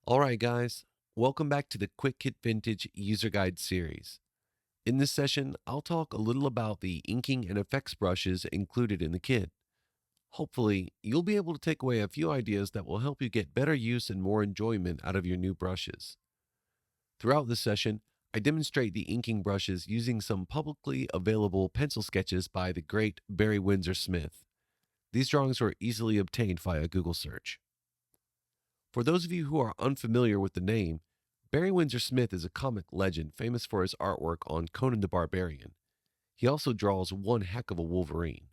Alright guys, welcome back to the Quick Kit Vintage User Guide series. In this session, I'll talk a little about the inking and effects brushes included in the kit. Hopefully, you'll be able to take away a few ideas that will help you get better use and more enjoyment out of your new brushes. Throughout this session, I demonstrate the inking brushes using some publicly available pencil sketches by the great Barry Windsor Smith. These drawings were easily obtained via Google search. For those of you who are unfamiliar with the name, Barry Windsor Smith is a comic legend famous for his artwork on Conan the Barbarian. He also draws one heck of a Wolverine.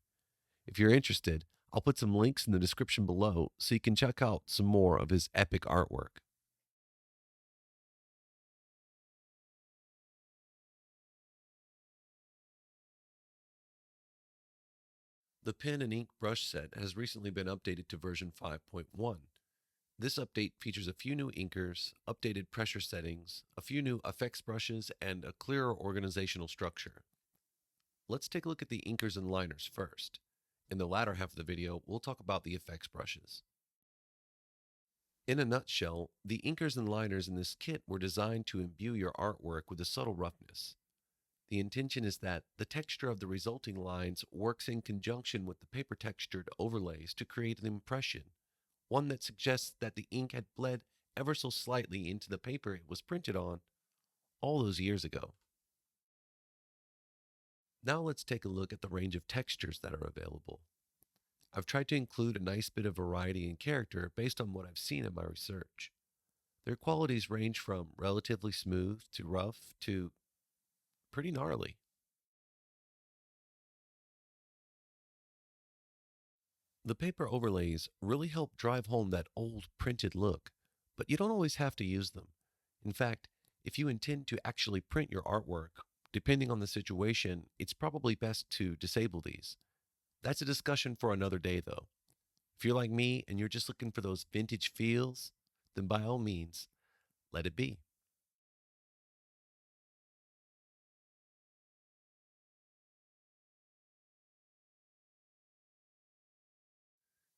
If you're interested, I'll put some links in the description below so you can check out some more of his epic artwork. The pen and ink brush set has recently been updated to version 5.1. This update features a few new inkers, updated pressure settings, a few new effects brushes, and a clearer organizational structure. Let's take a look at the inkers and liners first. In the latter half of the video, we'll talk about the effects brushes. In a nutshell, the inkers and liners in this kit were designed to imbue your artwork with a subtle roughness. The intention is that the texture of the resulting lines works in conjunction with the paper textured overlays to create an impression, one that suggests that the ink had bled ever so slightly into the paper it was printed on all those years ago. Now let's take a look at the range of textures that are available. I've tried to include a nice bit of variety and character based on what I've seen in my research. Their qualities range from relatively smooth to rough to pretty gnarly. The paper overlays really help drive home that old printed look, but you don't always have to use them. In fact, if you intend to actually print your artwork, depending on the situation, it's probably best to disable these. That's a discussion for another day, though. If you're like me and you're just looking for those vintage feels, then by all means, let it be.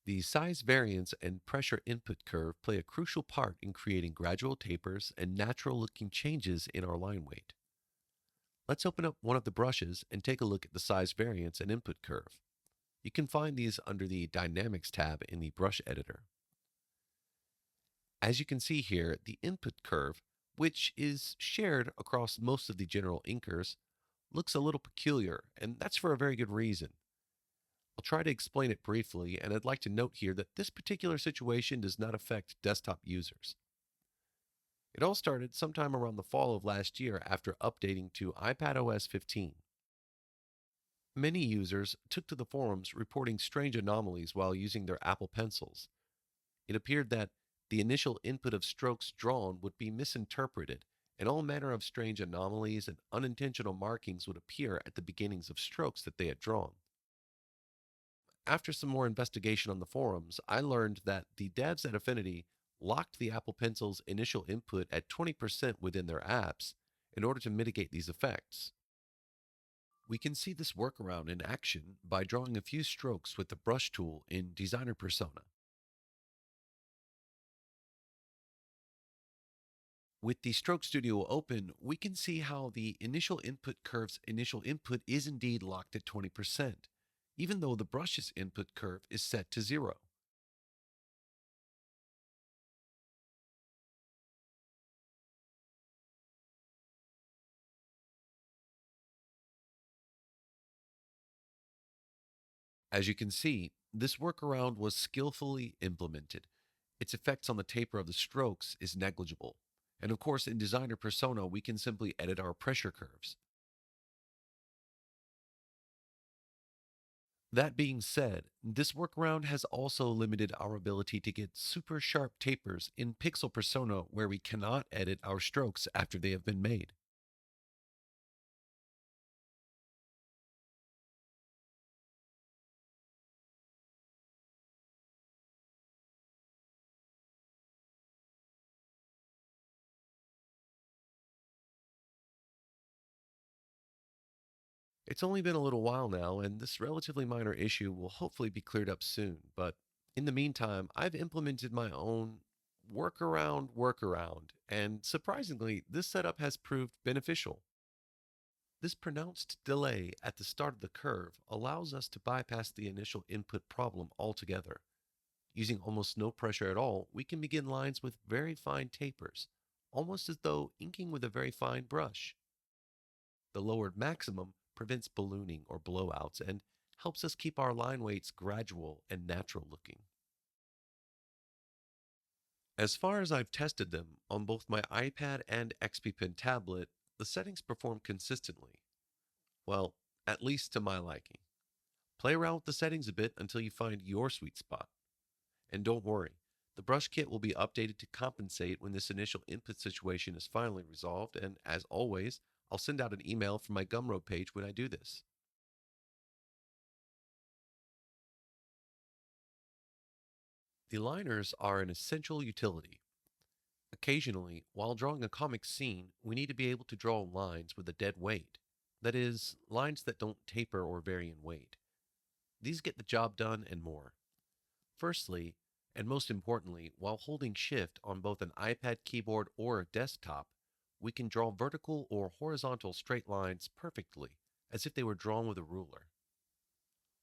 The size variance and pressure input curve play a crucial part in creating gradual tapers and natural looking changes in our line weight. Let's open up one of the brushes and take a look at the size variance and input curve. You can find these under the Dynamics tab in the brush editor. As you can see here, the input curve, which is shared across most of the general inkers, looks a little peculiar, and that's for a very good reason. I'll try to explain it briefly, and I'd like to note here that this particular situation does not affect desktop users. It all started sometime around the fall of last year after updating to iPadOS 15. Many users took to the forums reporting strange anomalies while using their Apple Pencils. It appeared that the initial input of strokes drawn would be misinterpreted, and all manner of strange anomalies and unintentional markings would appear at the beginnings of strokes that they had drawn. After some more investigation on the forums, I learned that the devs at Affinity locked the Apple Pencil's initial input at 20% within their apps in order to mitigate these effects. We can see this workaround in action by drawing a few strokes with the brush tool in Designer Persona. With the Stroke Studio open, we can see how the initial input curve's initial input is indeed locked at 20%, even though the brush's input curve is set to 0. As you can see, this workaround was skillfully implemented. Its effects on the taper of the strokes is negligible. And of course, in Designer Persona, we can simply edit our pressure curves. That being said, this workaround has also limited our ability to get super sharp tapers in Pixel Persona where we cannot edit our strokes after they have been made. It's only been a little while now, and this relatively minor issue will hopefully be cleared up soon. But in the meantime, I've implemented my own workaround, and surprisingly, this setup has proved beneficial. This pronounced delay at the start of the curve allows us to bypass the initial input problem altogether. Using almost no pressure at all, we can begin lines with very fine tapers, almost as though inking with a very fine brush. The lowered maximum prevents ballooning or blowouts and helps us keep our line weights gradual and natural looking. As far as I've tested them on both my iPad and XP Pen tablet, the settings perform consistently. Well, at least to my liking. Play around with the settings a bit until you find your sweet spot. And don't worry, the brush kit will be updated to compensate when this initial input situation is finally resolved, and as always, I'll send out an email from my Gumroad page when I do this. The liners are an essential utility. Occasionally, while drawing a comic scene, we need to be able to draw lines with a dead weight. That is, lines that don't taper or vary in weight. These get the job done and more. Firstly, and most importantly, while holding Shift on both an iPad keyboard or a desktop, we can draw vertical or horizontal straight lines perfectly, as if they were drawn with a ruler.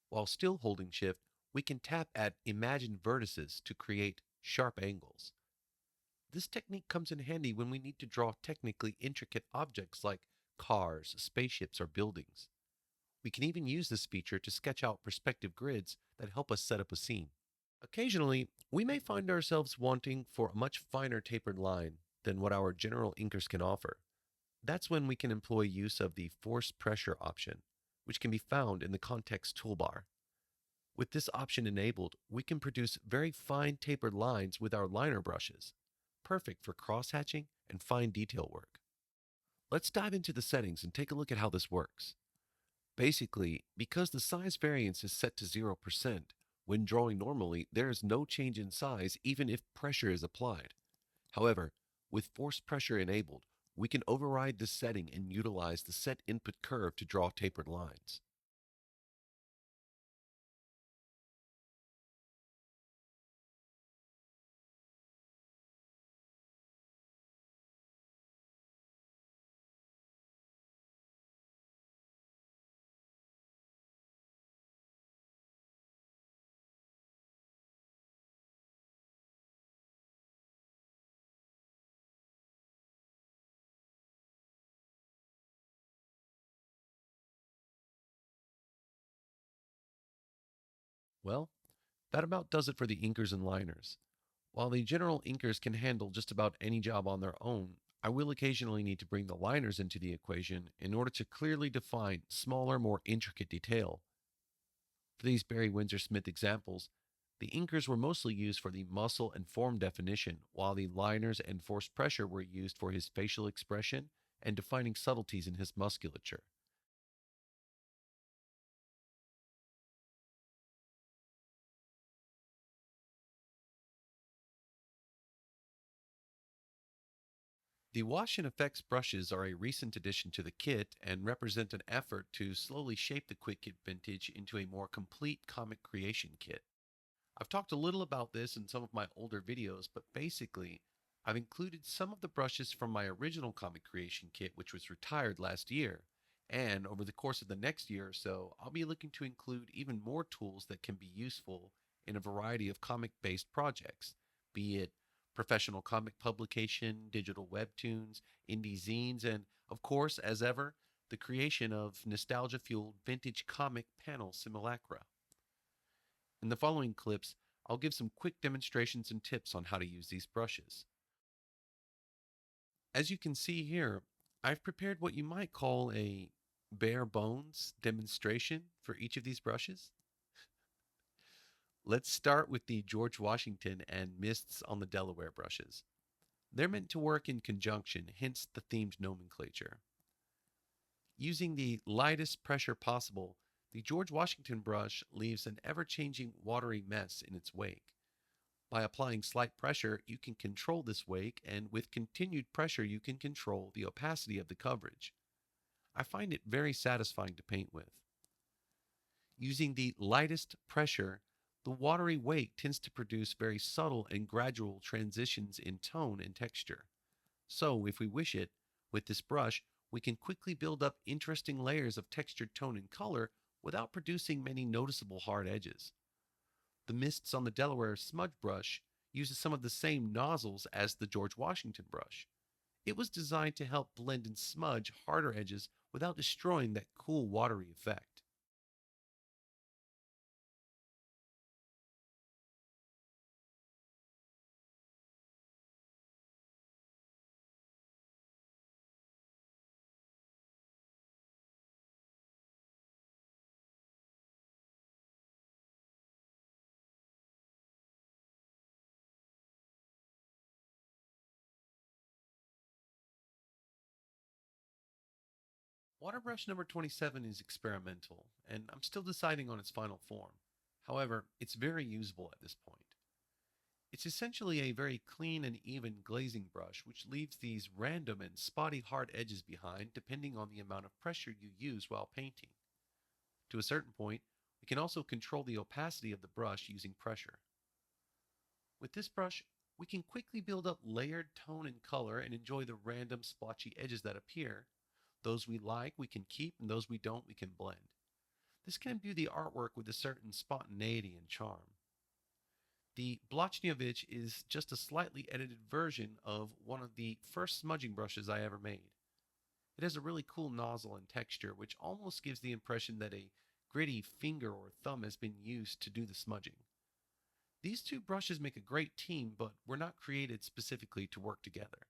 While still holding Shift, we can tap at imagined vertices to create sharp angles. This technique comes in handy when we need to draw technically intricate objects like cars, spaceships, or buildings. We can even use this feature to sketch out perspective grids that help us set up a scene. Occasionally, we may find ourselves wanting for a much finer tapered line than what our general inkers can offer. That's when we can employ use of the force pressure option, which can be found in the context toolbar. With this option enabled, we can produce very fine tapered lines with our liner brushes, perfect for cross-hatching and fine detail work. Let's dive into the settings and take a look at how this works. Basically, because the size variance is set to 0%, when drawing normally, there is no change in size even if pressure is applied. However, with force pressure enabled, we can override this setting and utilize the set input curve to draw tapered lines. Well, that about does it for the inkers and liners. While the general inkers can handle just about any job on their own, I will occasionally need to bring the liners into the equation in order to clearly define smaller, more intricate detail. For these Barry Windsor Smith examples, the inkers were mostly used for the muscle and form definition, while the liners and force pressure were used for his facial expression and defining subtleties in his musculature. The Wash and Effects brushes are a recent addition to the kit and represent an effort to slowly shape the Quick Kit Vintage into a more complete comic creation kit. I've talked a little about this in some of my older videos, but basically, I've included some of the brushes from my original comic creation kit, which was retired last year. And over the course of the next year or so, I'll be looking to include even more tools that can be useful in a variety of comic based projects, be it professional comic publication, digital webtoons, indie zines, and of course, as ever, the creation of nostalgia fueled vintage comic panel simulacra. In the following clips, I'll give some quick demonstrations and tips on how to use these brushes. As you can see here, I've prepared what you might call a bare bones demonstration for each of these brushes. Let's start with the George Washington and Mists on the Delaware brushes. They're meant to work in conjunction, hence the themed nomenclature. Using the lightest pressure possible, the George Washington brush leaves an ever-changing watery mess in its wake. By applying slight pressure, you can control this wake, and with continued pressure, you can control the opacity of the coverage. I find it very satisfying to paint with. Using the lightest pressure, the watery wake tends to produce very subtle and gradual transitions in tone and texture. So, if we wish it, with this brush, we can quickly build up interesting layers of textured tone and color without producing many noticeable hard edges. The mists on the Delaware Smudge brush uses some of the same nozzles as the George Washington brush. It was designed to help blend and smudge harder edges without destroying that cool watery effect. Waterbrush number 27 is experimental, and I'm still deciding on its final form. However, it's very usable at this point. It's essentially a very clean and even glazing brush which leaves these random and spotty hard edges behind depending on the amount of pressure you use while painting. To a certain point, we can also control the opacity of the brush using pressure. With this brush, we can quickly build up layered tone and color and enjoy the random splotchy edges that appear. Those we like we can keep, and those we don't we can blend. This can imbue the artwork with a certain spontaneity and charm. The Blotchnyavitch is just a slightly edited version of one of the first smudging brushes I ever made. It has a really cool nozzle and texture, which almost gives the impression that a gritty finger or thumb has been used to do the smudging. These two brushes make a great team, but were not created specifically to work together.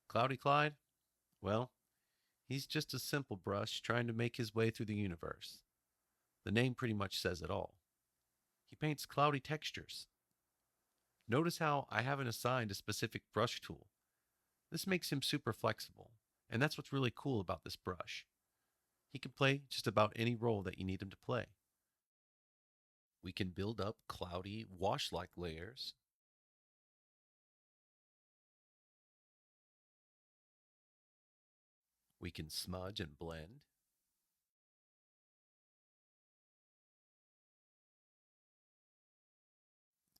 Cloudy Clyde? Well, he's just a simple brush trying to make his way through the universe. The name pretty much says it all. He paints cloudy textures. Notice how I haven't assigned a specific brush tool. This makes him super flexible, and that's what's really cool about this brush. He can play just about any role that you need him to play. We can build up cloudy, wash-like layers. We can smudge and blend.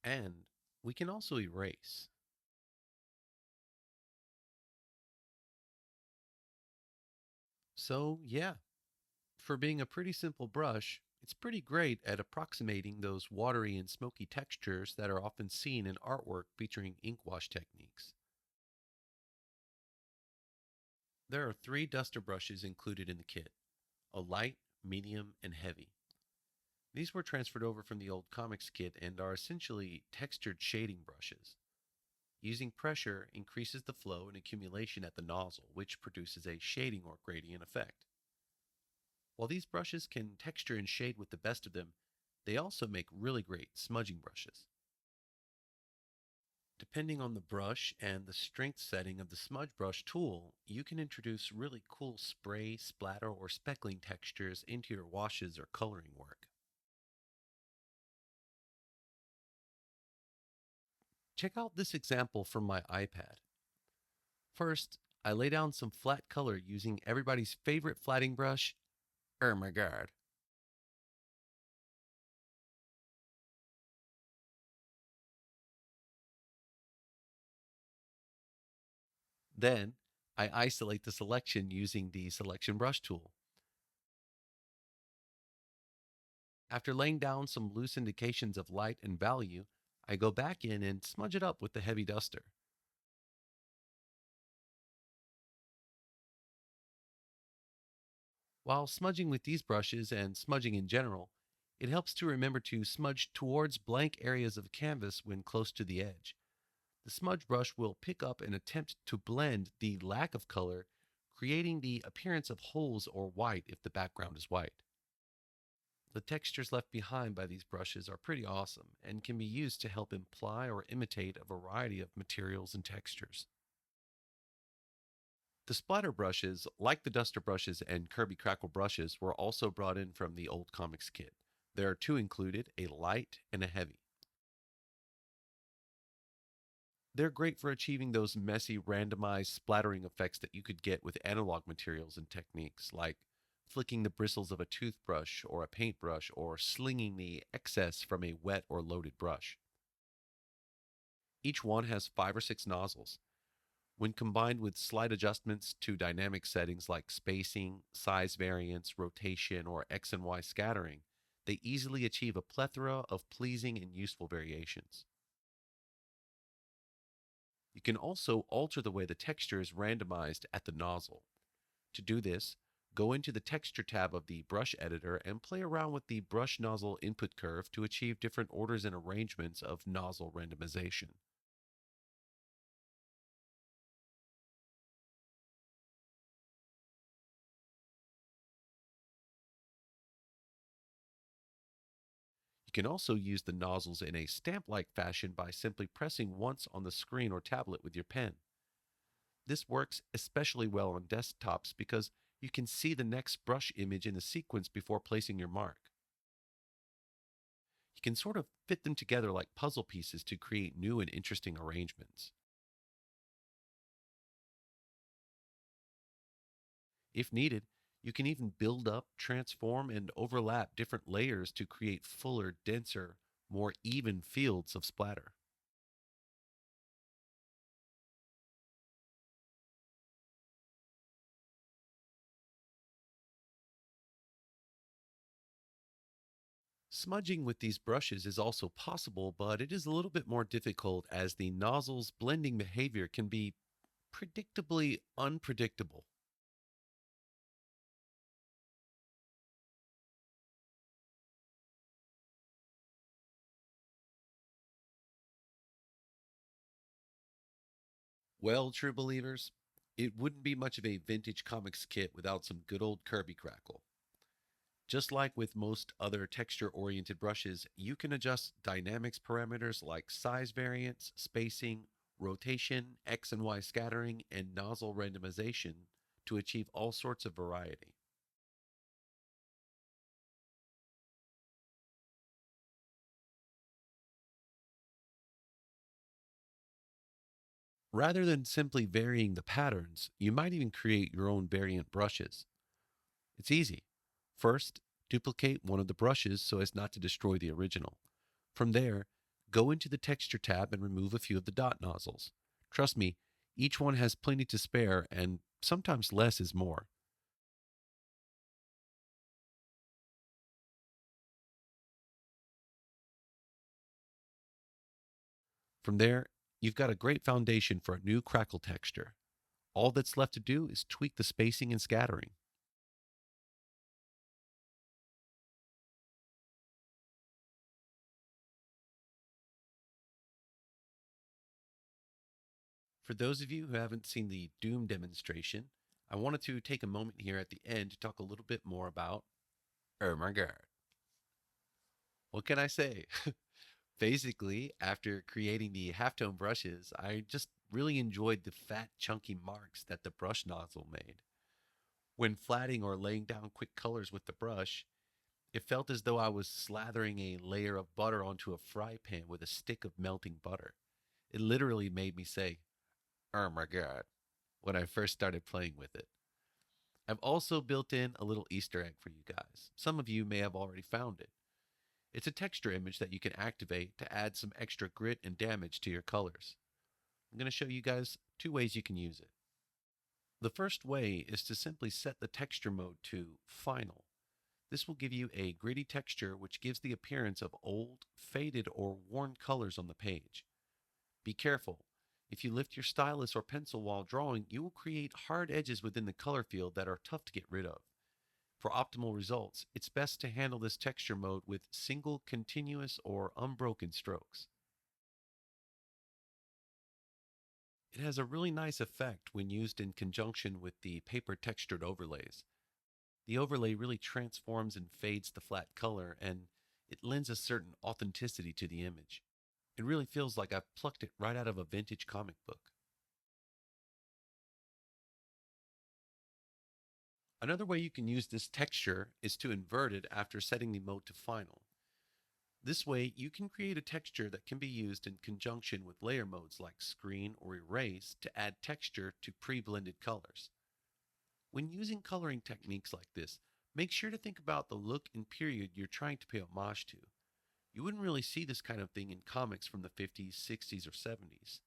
And we can also erase. So, yeah, for being a pretty simple brush, it's pretty great at approximating those watery and smoky textures that are often seen in artwork featuring ink wash techniques. There are three duster brushes included in the kit: a light, medium, and heavy. These were transferred over from the old comics kit and are essentially textured shading brushes. Using pressure increases the flow and accumulation at the nozzle, which produces a shading or gradient effect. While these brushes can texture and shade with the best of them, they also make really great smudging brushes. Depending on the brush and the strength setting of the smudge brush tool, you can introduce really cool spray, splatter, or speckling textures into your washes or coloring work. Check out this example from my iPad. First, I lay down some flat color using everybody's favorite flatting brush, Ermahgerd. Then, I isolate the selection using the selection brush tool. After laying down some loose indications of light and value, I go back in and smudge it up with the heavy duster. While smudging with these brushes and smudging in general, it helps to remember to smudge towards blank areas of canvas when close to the edge. The smudge brush will pick up and attempt to blend the lack of color, creating the appearance of holes or white if the background is white. The textures left behind by these brushes are pretty awesome and can be used to help imply or imitate a variety of materials and textures. The splatter brushes, like the duster brushes and Kirby Krackle brushes, were also brought in from the old comics kit. There are two included, a light and a heavy. They're great for achieving those messy, randomized splattering effects that you could get with analog materials and techniques, like flicking the bristles of a toothbrush or a paintbrush, or slinging the excess from a wet or loaded brush. Each one has 5 or 6 nozzles. When combined with slight adjustments to dynamic settings like spacing, size variance, rotation, or X and Y scattering, they easily achieve a plethora of pleasing and useful variations. You can also alter the way the texture is randomized at the nozzle. To do this, go into the Texture tab of the Brush Editor and play around with the brush nozzle input curve to achieve different orders and arrangements of nozzle randomization. You can also use the nozzles in a stamp-like fashion by simply pressing once on the screen or tablet with your pen. This works especially well on desktops because you can see the next brush image in the sequence before placing your mark. You can sort of fit them together like puzzle pieces to create new and interesting arrangements. If needed, you can even build up, transform, and overlap different layers to create fuller, denser, more even fields of splatter. Smudging with these brushes is also possible, but it is a little bit more difficult as the nozzle's blending behavior can be predictably unpredictable. Well, true believers, it wouldn't be much of a vintage comics kit without some good old Kirby Krackle. Just like with most other texture-oriented brushes, you can adjust dynamics parameters like size variance, spacing, rotation, X and Y scattering, and nozzle randomization to achieve all sorts of variety. Rather than simply varying the patterns, you might even create your own variant brushes. It's easy. First, duplicate one of the brushes so as not to destroy the original. From there, go into the Texture tab and remove a few of the dot nozzles. Trust me, each one has plenty to spare, and sometimes less is more. From there, you've got a great foundation for a new crackle texture. All that's left to do is tweak the spacing and scattering. For those of you who haven't seen the Doom demonstration, I wanted to take a moment here at the end to talk a little bit more about Ermahgerd. What can I say? Basically, after creating the halftone brushes, I just really enjoyed the fat, chunky marks that the brush nozzle made. When flatting or laying down quick colors with the brush, it felt as though I was slathering a layer of butter onto a fry pan with a stick of melting butter. It literally made me say, "Oh my God," when I first started playing with it. I've also built in a little Easter egg for you guys. Some of you may have already found it. It's a texture image that you can activate to add some extra grit and damage to your colors. I'm going to show you guys 2 ways you can use it. The first way is to simply set the texture mode to Final. This will give you a gritty texture which gives the appearance of old, faded, or worn colors on the page. Be careful. If you lift your stylus or pencil while drawing, you will create hard edges within the color field that are tough to get rid of. For optimal results, it's best to handle this texture mode with single, continuous, or unbroken strokes. It has a really nice effect when used in conjunction with the paper textured overlays. The overlay really transforms and fades the flat color, and it lends a certain authenticity to the image. It really feels like I've plucked it right out of a vintage comic book. Another way you can use this texture is to invert it after setting the mode to final. This way, you can create a texture that can be used in conjunction with layer modes like screen or erase to add texture to pre-blended colors. When using coloring techniques like this, make sure to think about the look and period you're trying to pay homage to. You wouldn't really see this kind of thing in comics from the 50s, 60s, or 70s.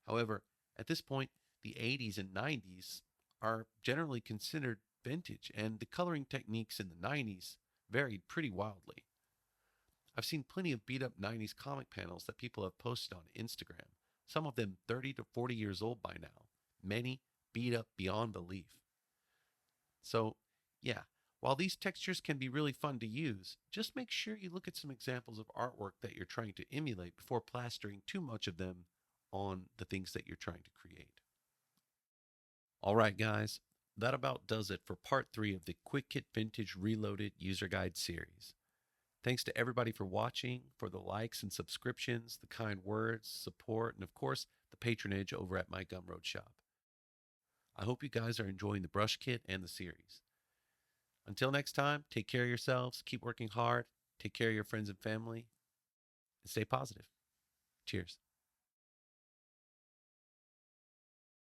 However, at this point, the 80s and 90s are generally considered vintage, and the coloring techniques in the 90s varied pretty wildly. I've seen plenty of beat up 90s comic panels that people have posted on Instagram, some of them 30 to 40 years old by now, many beat up beyond belief. So, yeah, while these textures can be really fun to use, just make sure you look at some examples of artwork that you're trying to emulate before plastering too much of them on the things that you're trying to create. All right, guys, that about does it for part 3 of the Quick Kit Vintage Reloaded User Guide series. Thanks to everybody for watching, for the likes and subscriptions, the kind words, support, and of course, the patronage over at my Gumroad shop. I hope you guys are enjoying the brush kit and the series. Until next time, take care of yourselves, keep working hard, take care of your friends and family, and stay positive. Cheers.